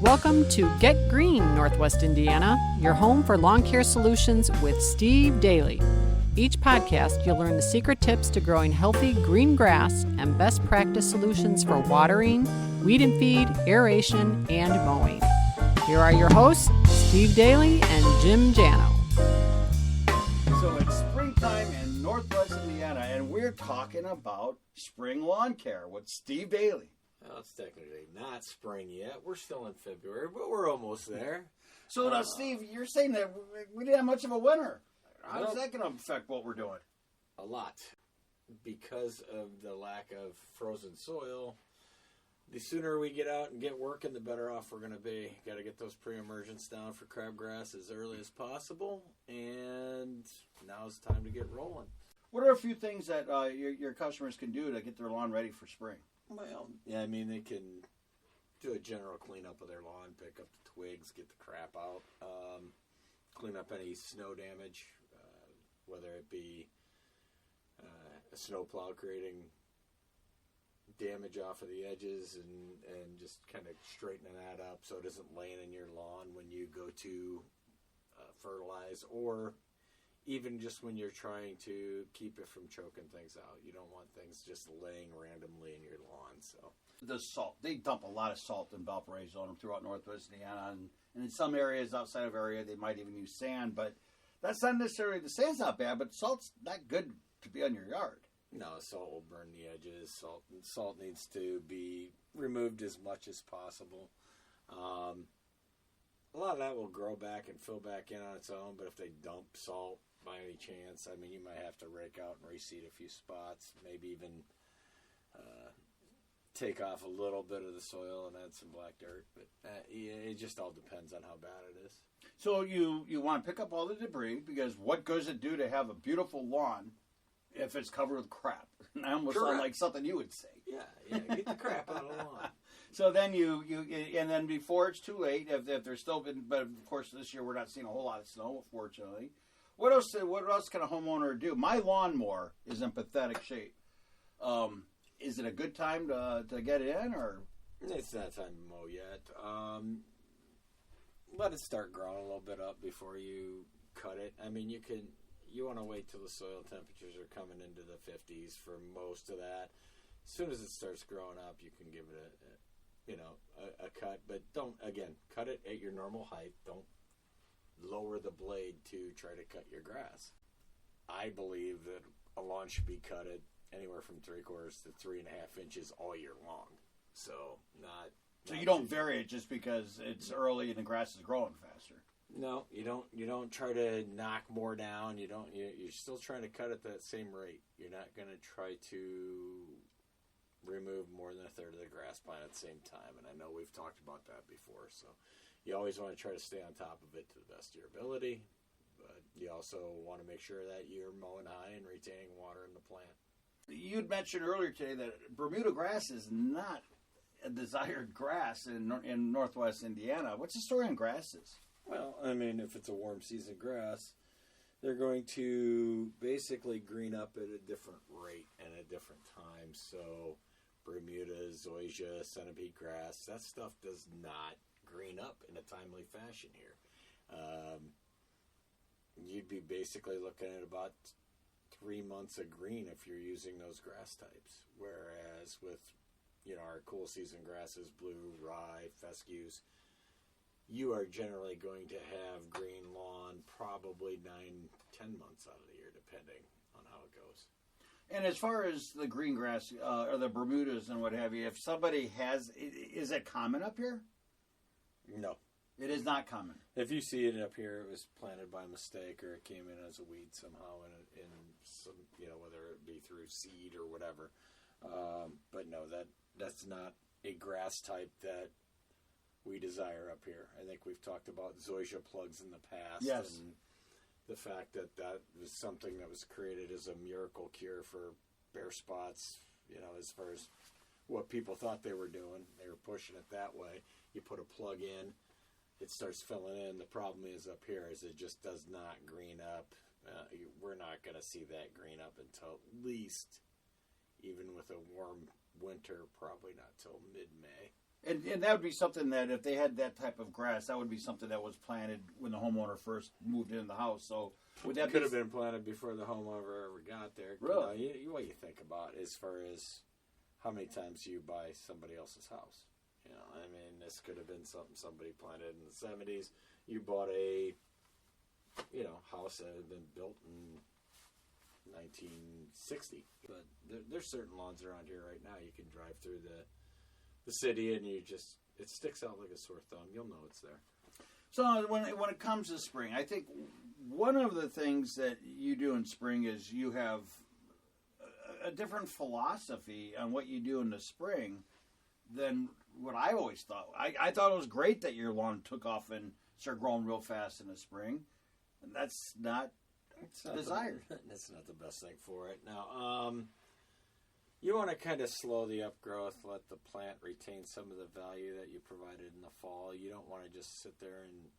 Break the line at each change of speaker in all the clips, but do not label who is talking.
Welcome to Get Green, Northwest Indiana, your home for lawn care solutions with Steve Daly. Each podcast, you'll learn the secret tips to growing healthy green grass and best practice solutions for watering, weed and feed, aeration, and mowing. Here are your hosts, Steve Daly and Jim Jano.
So it's springtime in Northwest Indiana, and we're talking about spring lawn care with Steve Daly.
Well, it's technically not spring yet. We're still in February, but we're almost there.
So now, Steve, you're saying that we didn't have much of a winter. How's that going to affect what we're doing?
A lot. Because of the lack of frozen soil, the sooner we get out and get working, the better off we're going to be. Got to get those pre-emergence down for crabgrass as early as possible, and now's the time to get rolling.
What are a few things that your customers can do to get their lawn ready for spring?
Well, yeah, I mean, they can do a general cleanup of their lawn, pick up the twigs, get the crap out, clean up any snow damage, whether it be a snowplow creating damage off of the edges and just kind of straightening that up so it isn't laying in your lawn when you go to fertilize, or even just when you're trying to keep it from choking things out. You don't want things just laying randomly in your lawn. So
the salt. They dump a lot of salt in Valparaiso and throughout Northwest Indiana. And in some areas outside of area, they might even use sand. But that's not necessarily, the sand's not bad, but salt's not good to be on your yard.
No, salt will burn the edges. Salt needs to be removed as much as possible. A lot of that will grow back and fill back in on its own, but if they dump salt by any chance, I mean, you might have to rake out and reseed a few spots, maybe even take off a little bit of the soil and add some black dirt. But it just all depends on how bad it is.
So you want to pick up all the debris, because what good does it do to have a beautiful lawn if it's covered with crap? I almost sound like something you would say.
Yeah, get the crap out of the lawn.
So then and then before it's too late, if there's still been, but of course this year we're not seeing a whole lot of snow, fortunately. What else can a homeowner do? My lawnmower is in pathetic shape. Is it a good time to get it in, or?
It's not time to mow yet. Let it start growing a little bit up before you cut it. I mean, you want to wait till the soil temperatures are coming into the 50s for most of that. As soon as it starts growing up, you can give it a cut, but don't, again, cut it at your normal height. Don't lower the blade to try to cut your grass. I believe that a lawn should be cut at anywhere from 3/4 to 3.5 inches all year long. So
So you don't vary it just because it's early and the grass is growing faster.
No, you don't try to knock more down. You're still trying to cut at that same rate. You're not going to try to remove more than a third of the grass plant at the same time. And I know we've talked about that before. So you always want to try to stay on top of it to the best of your ability. But you also want to make sure that you're mowing high and retaining water in the plant.
You'd mentioned earlier today that Bermuda grass is not a desired grass in Northwest Indiana. What's the story on grasses?
Well, I mean, if it's a warm season grass, they're going to basically green up at a different rate and at different times. So Bermuda, zoysia, centipede grass, that stuff does not green up in a timely fashion here. You'd be basically looking at about 3 months of green if you're using those grass types. Whereas with, our cool season grasses, blue, rye, fescues, you are generally going to have green lawn probably 9-10 months out of the year, depending on how it goes.
And as far as the green grass or the Bermudas and what have you, if somebody is it common up here?
No.
It is not common.
If you see it up here, it was planted by mistake, or it came in as a weed somehow in some, whether it be through seed or whatever. But no, that's not a grass type that we desire up here. I think we've talked about zoysia plugs in the past.
Yes.
And the fact that was something that was created as a miracle cure for bare spots, as far as what people thought they were doing. They were pushing it that way. You put a plug in, it starts filling in. The problem is up here is it just does not green up. We're not going to see that green up until at least, even with a warm winter, probably not till mid-May.
And that would be something that if they had that type of grass, that would be something that was planted when the homeowner first moved into the house. So would that
could have been planted before the homeowner ever got there?
Really?
You know, what you think about as far as how many times you buy somebody else's house. You know, I mean, this could have been something somebody planted in the 70s. You bought a, house that had been built in 1960. But there's certain lawns around here right now. You can drive through the city and it sticks out like a sore thumb. You'll know it's there.
So when it comes to spring, I think one of the things that you do in spring is you have a different philosophy on what you do in the spring than what I always thought. I thought it was great that your lawn took off and started growing real fast in the spring, and that's not desired.
That's not the best thing for it. Now, you want to kind of slow the upgrowth, let the plant retain some of the value that you provided in the fall. You don't want to just sit there and,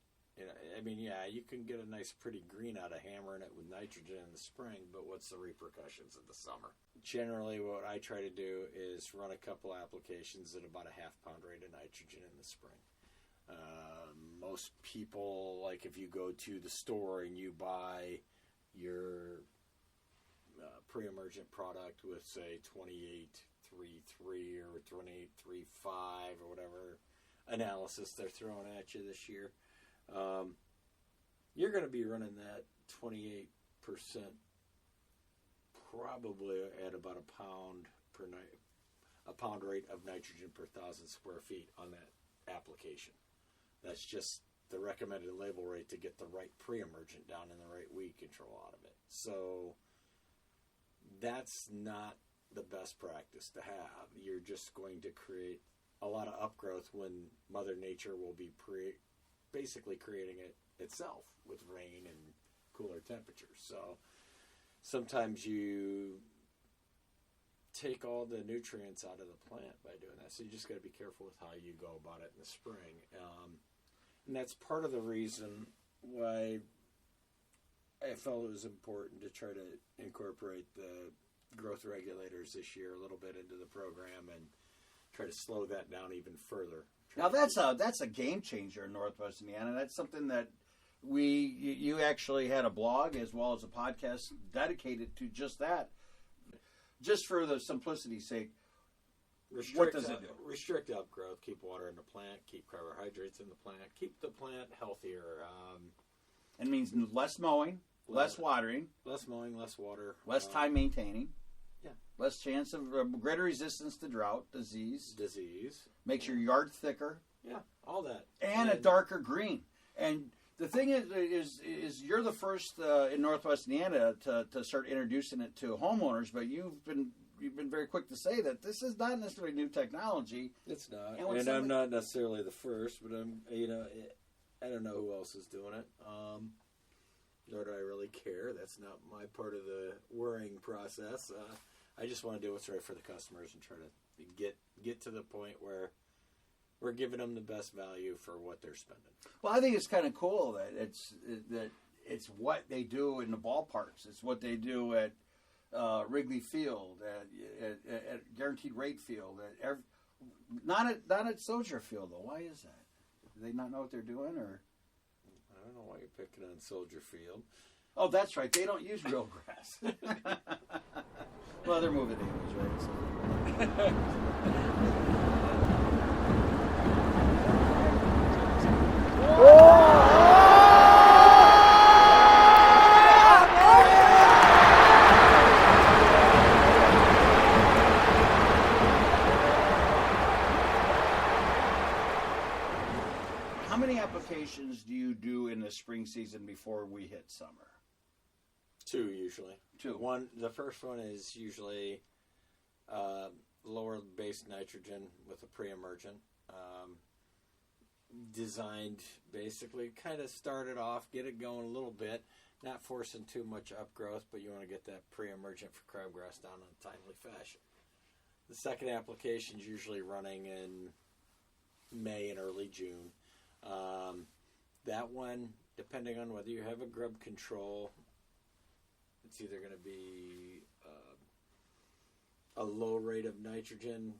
you can get a nice pretty green out of hammering it with nitrogen in the spring, but what's the repercussions in the summer? Generally, what I try to do is run a couple applications at about a half-pound rate of nitrogen in the spring. Most people, like if you go to the store and you buy your pre-emergent product with, say, 28.33 or 28.35 or whatever analysis they're throwing at you this year, you're going to be running that 28% probably at about a pound rate of nitrogen per 1,000 square feet on that application. That's just the recommended label rate to get the right pre-emergent down and the right weed control out of it. So that's not the best practice to have. You're just going to create a lot of upgrowth when Mother Nature will be basically creating it itself with rain and cooler temperatures. So sometimes you take all the nutrients out of the plant by doing that. So you just got to be careful with how you go about it in the spring. And that's part of the reason why I felt it was important to try to incorporate the growth regulators this year a little bit into the program and try to slow that down even further.
Now that's a game changer in Northwest Indiana. That's something that you actually had a blog as well as a podcast dedicated to just that. Just for the simplicity's sake, what does it do?
Restrict upgrowth, keep water in the plant, keep carbohydrates in the plant, keep the plant healthier.
It means less mowing, less watering.
Less mowing, less water.
Less time maintaining.
Yeah.
Less chance of greater resistance to drought, disease. Makes your yard thicker.
Yeah, all that.
And a darker green. And the thing is you're the first in Northwest Indiana to start introducing it to homeowners, but you've been very quick to say that this is not necessarily new technology.
It's not, and I'm not necessarily the first, but I don't know who else is doing it. Nor do I really care. That's not my part of the worrying process. I just want to do what's right for the customers and try to get to the point where we're giving them the best value for what they're spending.
Well, I think it's kind of cool that it's what they do in the ballparks. It's what they do at Wrigley Field, at Guaranteed Rate Field, not at Soldier Field though. Why is that? Do they not know what they're doing, or?
I don't know why you're picking on Soldier Field.
Oh, that's right. They don't use real grass. Well, they're moving anyways, right? How many applications do you do in the spring season before we hit summer?
2 usually.
2.
The first one is usually lower base nitrogen with a pre-emergent. Designed basically kind of start it off, get it going a little bit, not forcing too much upgrowth, but you want to get that pre-emergent for crabgrass down in a timely fashion. The second application is usually running in May and early June. That one, depending on whether you have a grub control, it's either going to be a low rate of nitrogen.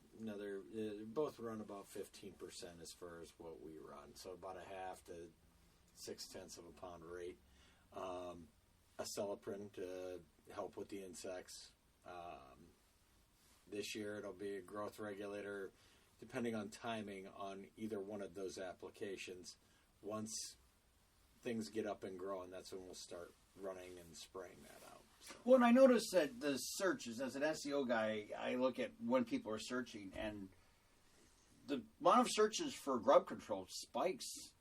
Both run about 15% as far as what we run. So about a half to 0.6 of a pound rate. Acelepryn to help with the insects. This year it'll be a growth regulator, depending on timing on either one of those applications. Once things get up and growing, that's when we'll start running and spraying that out. So.
Well, and I noticed that the searches, as an SEO guy, I look at when people are searching, and the amount of searches for grub control spikes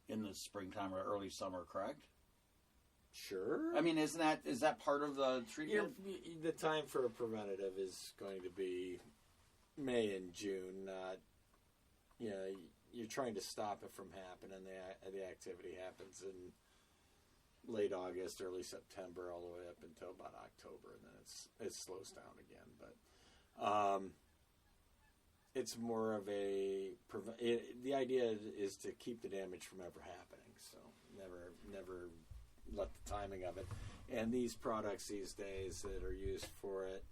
in the springtime or early summer, correct?
Sure.
I mean, is that part of the treatment?
The time for a preventative is going to be May and June. Not, you're trying to stop it from happening. The activity happens in late August, early September, all the way up until about October, and then it slows down again. But it's more of the idea is to keep the damage from ever happening. So never let the timing of it. And these products these days that are used for it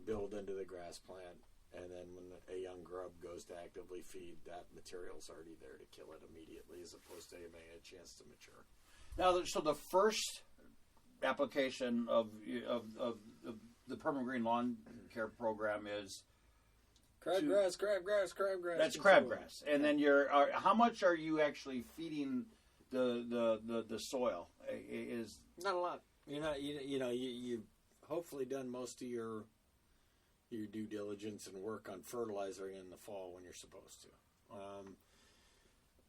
build into the grass plant, and then when a young grub goes to actively feed, that material's already there to kill it immediately, as opposed to having a chance to mature.
Now, so the first application of the Perma-Green lawn care program is
Crabgrass.
That's crabgrass, and then how much are you actually feeding the soil? Is
not a lot. You've hopefully done most of your due diligence and work on fertilizer in the fall when you're supposed to.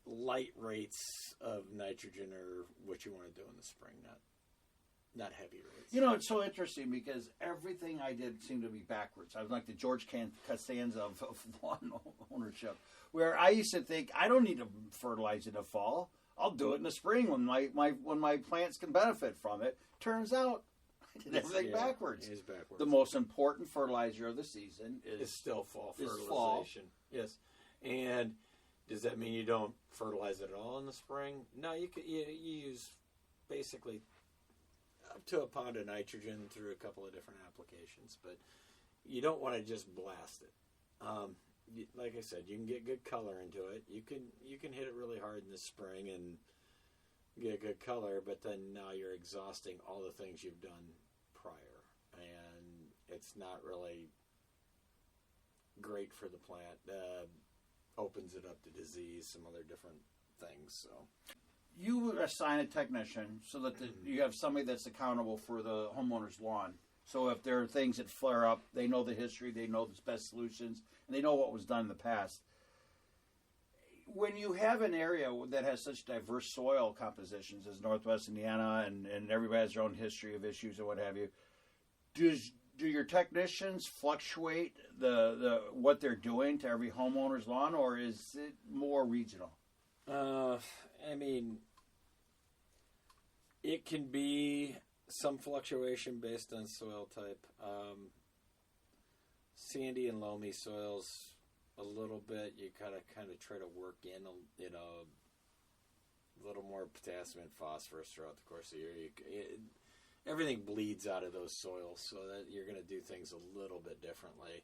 Light rates of nitrogen are what you want to do in the spring, not heavy rates.
It's so interesting because everything I did seemed to be backwards. I was like the George Costanza of lawn ownership, where I used to think I don't need to fertilize in the fall. I'll do it in the spring when my plants can benefit from it. Turns out I did everything backwards.
It is backwards.
The most important fertilizer of the season is
still fall fertilization.
Fall.
Yes. And does that mean you don't fertilize it at all in the spring? No, you use basically up to a pound of nitrogen through a couple of different applications, but you don't want to just blast it. Like I said, you can get good color into it. You can hit it really hard in the spring and get good color, but then now you're exhausting all the things you've done prior, and it's not really great for the plant. Opens it up to disease, some other different things. So
you assign a technician so that you have somebody that's accountable for the homeowner's lawn. So if there are things that flare up, they know the history, they know the best solutions, and they know what was done in the past. When you have an area that has such diverse soil compositions as Northwest Indiana, and everybody has their own history of issues and what have you, do your technicians fluctuate the what they're doing to every homeowner's lawn, or is it more regional?
It can be some fluctuation based on soil type. Sandy and loamy soils, a little bit. You kind of try to work in a little more potassium and phosphorus throughout the course of the year. Everything bleeds out of those soils, so that you're going to do things a little bit differently.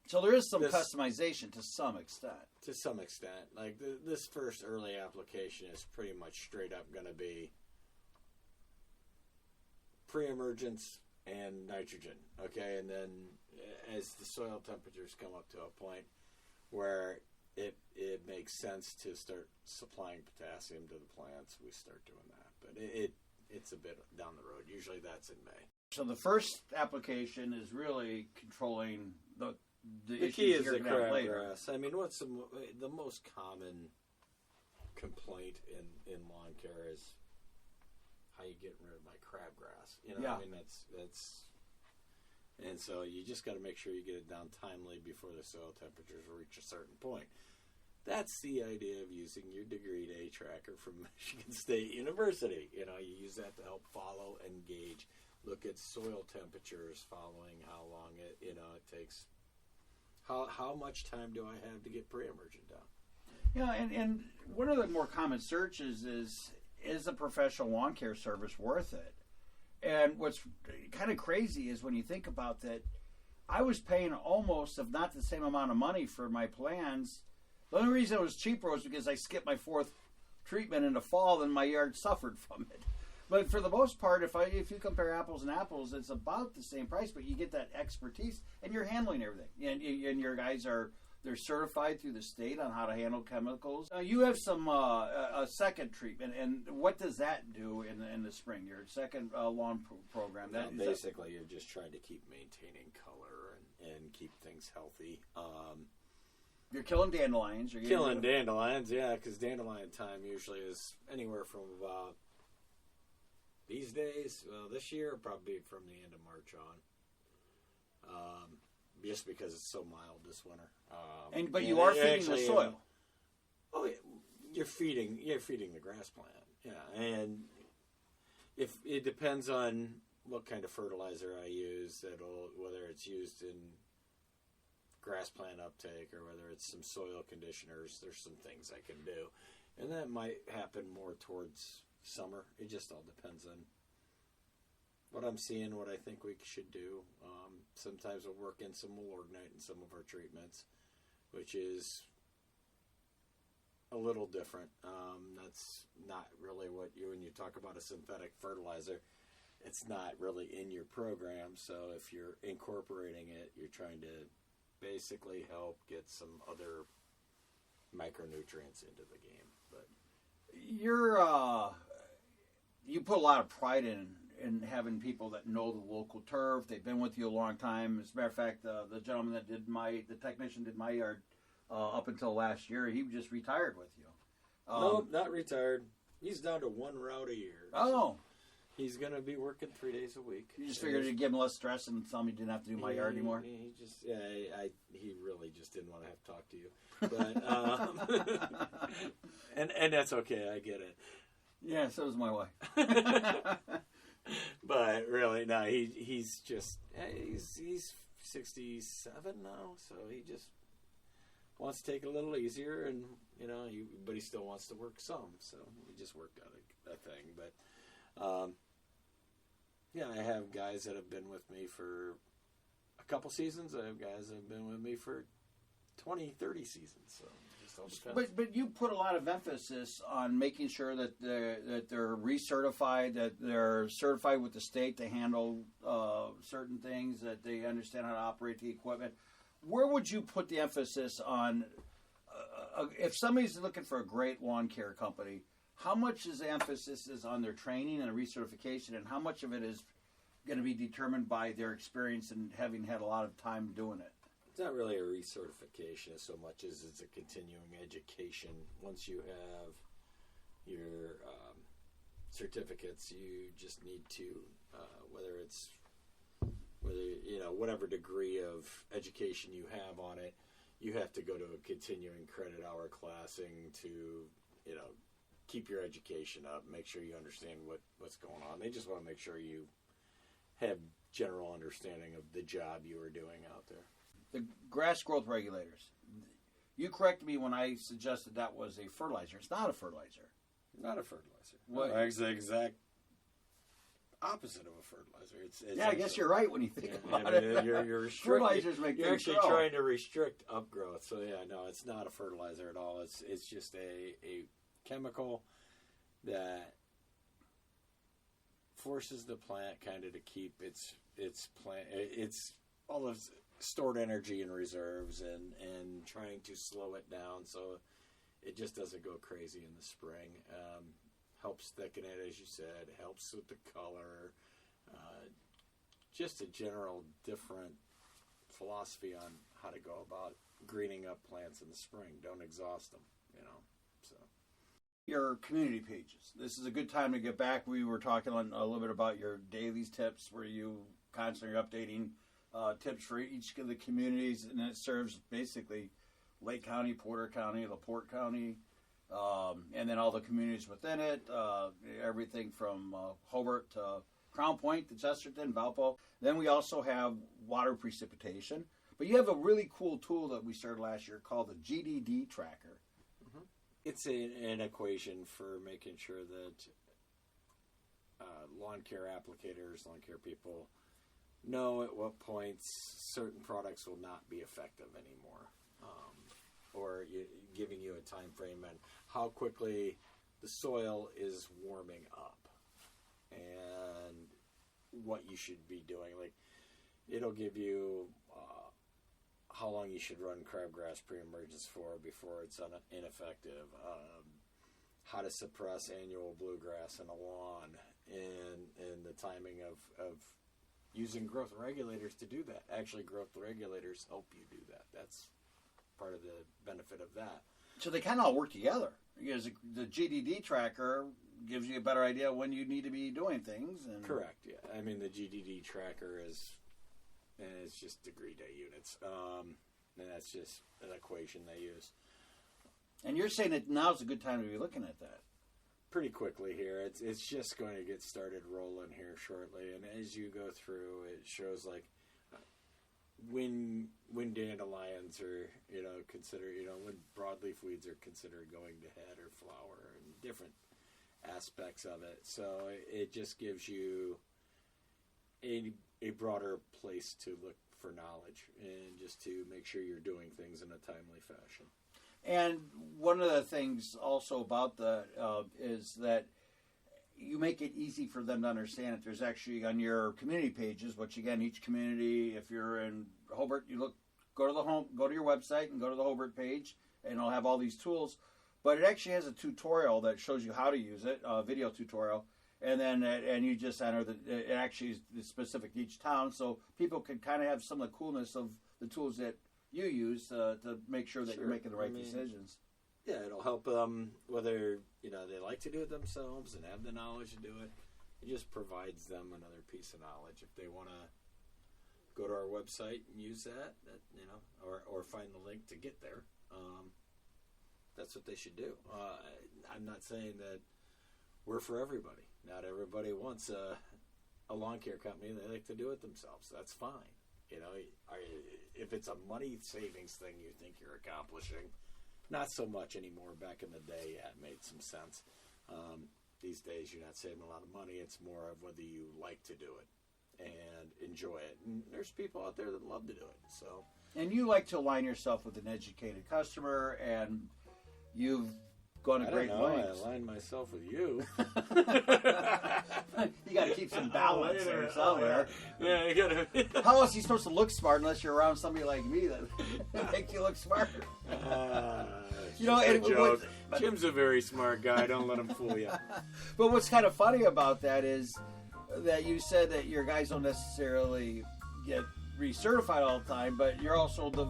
So there is some customization to some extent.
To some extent. Like this first early application is pretty much straight up going to be pre-emergence and nitrogen, okay? And then as the soil temperatures come up to a point where it makes sense to start supplying potassium to the plants, we start doing that. But it's a bit down the road. Usually that's in May.
So the first application is really controlling the
key is
issues
the crabgrass. I mean, what's the most common complaint in lawn care is how you get rid of my crabgrass. I mean, that's and so you just got to make sure you get it down timely before the soil temperatures reach a certain point. That's the idea of using your degree day tracker from Michigan State University. You use that to help follow and gauge. Look at soil temperatures following how long it takes. How much time do I have to get pre-emergent down?
Yeah, and one of the more common searches is a professional lawn care service worth it? And what's kind of crazy is when you think about that, I was paying almost, if not the same amount of money for my plans. The only reason it was cheaper was because I skipped my 4th treatment in the fall, and my yard suffered from it. But for the most part, if you compare apples and apples, it's about the same price, but you get that expertise, and you're handling everything. And your guys they're certified through the state on how to handle chemicals. You have some a second treatment, and what does that do in the spring? Your second lawn program.
Basically, you're just trying to keep maintaining color and keep things healthy.
You're killing dandelions. You're
killing dandelions, yeah, because dandelion time usually is anywhere from about these days. Well, this year probably from the end of March on. Just because it's so mild this winter.
But you are feeding the soil.
Oh, yeah, you're feeding the grass plant. Yeah, and if it depends on what kind of fertilizer I use, whether it's used in grass plant uptake or whether it's some soil conditioners, there's some things I can do, and that might happen more towards summer. It just all depends on what I'm seeing, what I think we should do. Sometimes we'll work in some malignite in some of our treatments, which is a little different. That's not really when you talk about a synthetic fertilizer, it's not really in your program. So if you're incorporating it, you're trying to basically help get some other micronutrients into the game. But
you put a lot of pride in having people that know the local turf. They've been with you a long time. As a matter of fact, the gentleman that the technician did my yard up until last year, he just retired with you.
No, not retired. He's down to 1 route a year.
Oh.
So he's going to be working 3 days a week.
You just figured you'd give him less stress and tell him you didn't have to do my yard anymore?
He really just didn't want to have to talk to you. But, and that's okay. I get it.
Yeah, so does my wife.
But really, no, he's 67 now, so he just wants to take it a little easier, and but he still wants to work some, so we just worked out a thing. But I have guys that have been with me for a couple seasons. I have guys that have been with me for 20, 30 seasons. So it just all depends.
But you put a lot of emphasis on making sure that they're recertified, that they're certified with the state to handle certain things, that they understand how to operate the equipment. Where would you put the emphasis on, if somebody's looking for a great lawn care company, how much is the emphasis on their training and recertification, and how much of it is going to be determined by their experience and having had a lot of time doing it?
It's not really a recertification so much as it's a continuing education. Once you have your certificates, you just need to, whatever degree of education you have on it, you have to go to a continuing credit hour classing to, keep your education up, make sure you understand what's going on. They just want to make sure you have general understanding of the job you are doing out there.
The grass growth regulators. You corrected me when I suggested that was a fertilizer. It's not a fertilizer.
Not a fertilizer.
What?
It's the exact opposite of a fertilizer. It's
I guess you're right when you think about it.
You're restricting.
Fertilizers make
You're
things
actually
grow.
trying to restrict upgrowth. So no, it's not a fertilizer at all. It's just a chemical that forces the plant kind of to keep its plant all of stored energy and reserves and trying to slow it down so it just doesn't go crazy in the spring. Helps thicken it, as you said. Helps with the color. Just a general different philosophy on how to go about greening up plants in the spring. Don't exhaust them, So
Your community pages. This is a good time to get back. We were talking a little bit about your dailies tips, where you constantly are updating tips for each of the communities, and it serves basically Lake County, Porter County, LaPorte County, and then all the communities within it, everything from Hobart to Crown Point to Chesterton, Valpo. Then we also have water precipitation. But you have a really cool tool that we started last year called the GDD tracker.
It's an equation for making sure that lawn care applicators, lawn care people know at what points certain products will not be effective anymore, or giving you a time frame and how quickly the soil is warming up and what you should be doing. Like, it'll give you how long you should run crabgrass pre-emergence for before it's ineffective, how to suppress annual bluegrass in a lawn, and the timing of using growth regulators to do that. Actually, growth regulators help you do that. That's part of the benefit of that.
So they kind of all work together. Because the GDD tracker gives you a better idea when you need to be doing things. And
correct, yeah. I mean, the GDD tracker is it's just degree day units. And that's just an equation they use.
And you're saying that now's a good time to be looking at that.
Pretty quickly here. It's just going to get started rolling here shortly. And as you go through, it shows like when dandelions are, considered, when broadleaf weeds are considered going to head or flower and different aspects of it. So it just gives you a broader place to look for knowledge and just to make sure you're doing things in a timely fashion.
And one of the things also about that is that you make it easy for them to understand it. There's actually on your community pages, which again, each community, if you're in Hobart, go to your website and go to the Hobart page, and it'll have all these tools. But it actually has a tutorial that shows you how to use it, a video tutorial, and then you just enter it actually is specific to each town, so people can kind of have some of the coolness of the tools that you use to make sure that you're making the right decisions.
Yeah, it'll help them whether they like to do it themselves and have the knowledge to do it. It just provides them another piece of knowledge. If they want to go to our website and use that or find the link to get there, that's what they should do. I'm not saying that we're for everybody. Not everybody wants a lawn care company. They like to do it themselves. That's fine. If it's a money savings thing you think you're accomplishing, not so much anymore. Back in the day, yeah, it made some sense. These days, you're not saving a lot of money. It's more of whether you like to do it and enjoy it. And there's people out there that love to do it. So,
and you like to align yourself with an educated customer, and you've gone to great lengths.
I align myself with you.
You got to keep some balance there somewhere.
Yeah, you got to.
How else are you supposed to look smart unless you're around somebody like me that makes you look smarter?
Joke. Jim's a very smart guy. Don't let him fool you.
But what's kind of funny about that is that you said that your guys don't necessarily get recertified all the time, but you're also the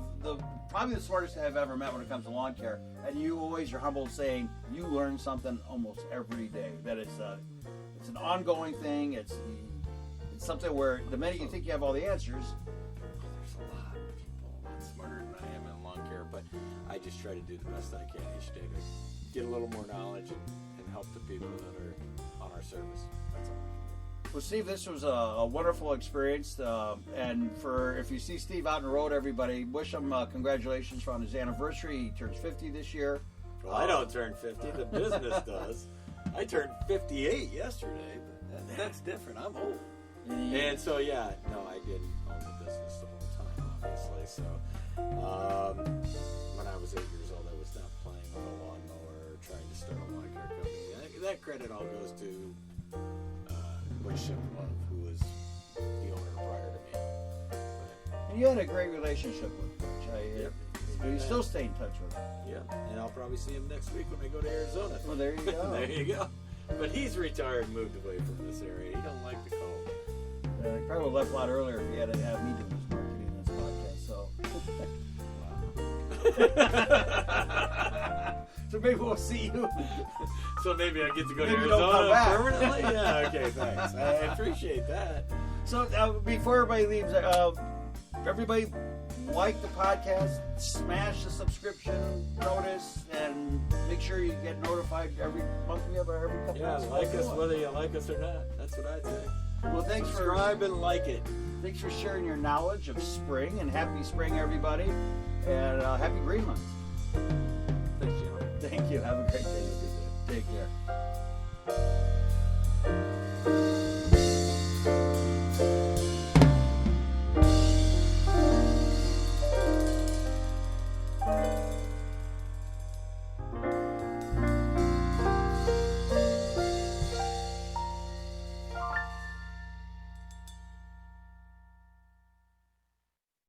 probably the smartest I've ever met when it comes to lawn care. And you always are humble, saying you learn something almost every day. That it's an ongoing thing. It's something where the minute you think you have all the answers,
there's a lot of people a lot smarter than I am in lawn care. But I just try to do the best I can each day to get a little more knowledge and help the people that are on our service. That's all.
Well, Steve, this was a wonderful experience, and if you see Steve out on the road, everybody, wish him congratulations on his anniversary. He turns 50 this year.
Well, I don't turn 50. The business does. I turned 58 yesterday, but that's different. I'm old. And so, I didn't own the business the whole time, obviously. So, when I was 8 years old, I was not playing with a lawnmower or trying to start a lawn care company. That credit all goes to Bishop, who was the owner prior to me.
And you had a great relationship with Butch. You still stay in touch with him.
Yeah, and I'll probably see him next week when I go to Arizona.
Well, there you go.
There you go. But he's retired and moved away from this area. He don't like the cold.
He probably left a lot earlier if he had to have me do his marketing in this podcast. So. So maybe we'll see you.
So maybe I get to go to
Maybe don't come
Arizona
back.
permanently? Yeah, okay, thanks. I appreciate that.
So before everybody leaves, everybody like the podcast, smash the subscription notice, and make sure you get notified every month we have every couple months.
Yeah, like us whether you like us or not. That's what I'd say.
Well, thanks
Subscribe and like it.
Thanks for sharing your knowledge of spring, and happy spring, everybody, and happy green months.
Thanks, Jim.
Thank you. Have a great day. Take care.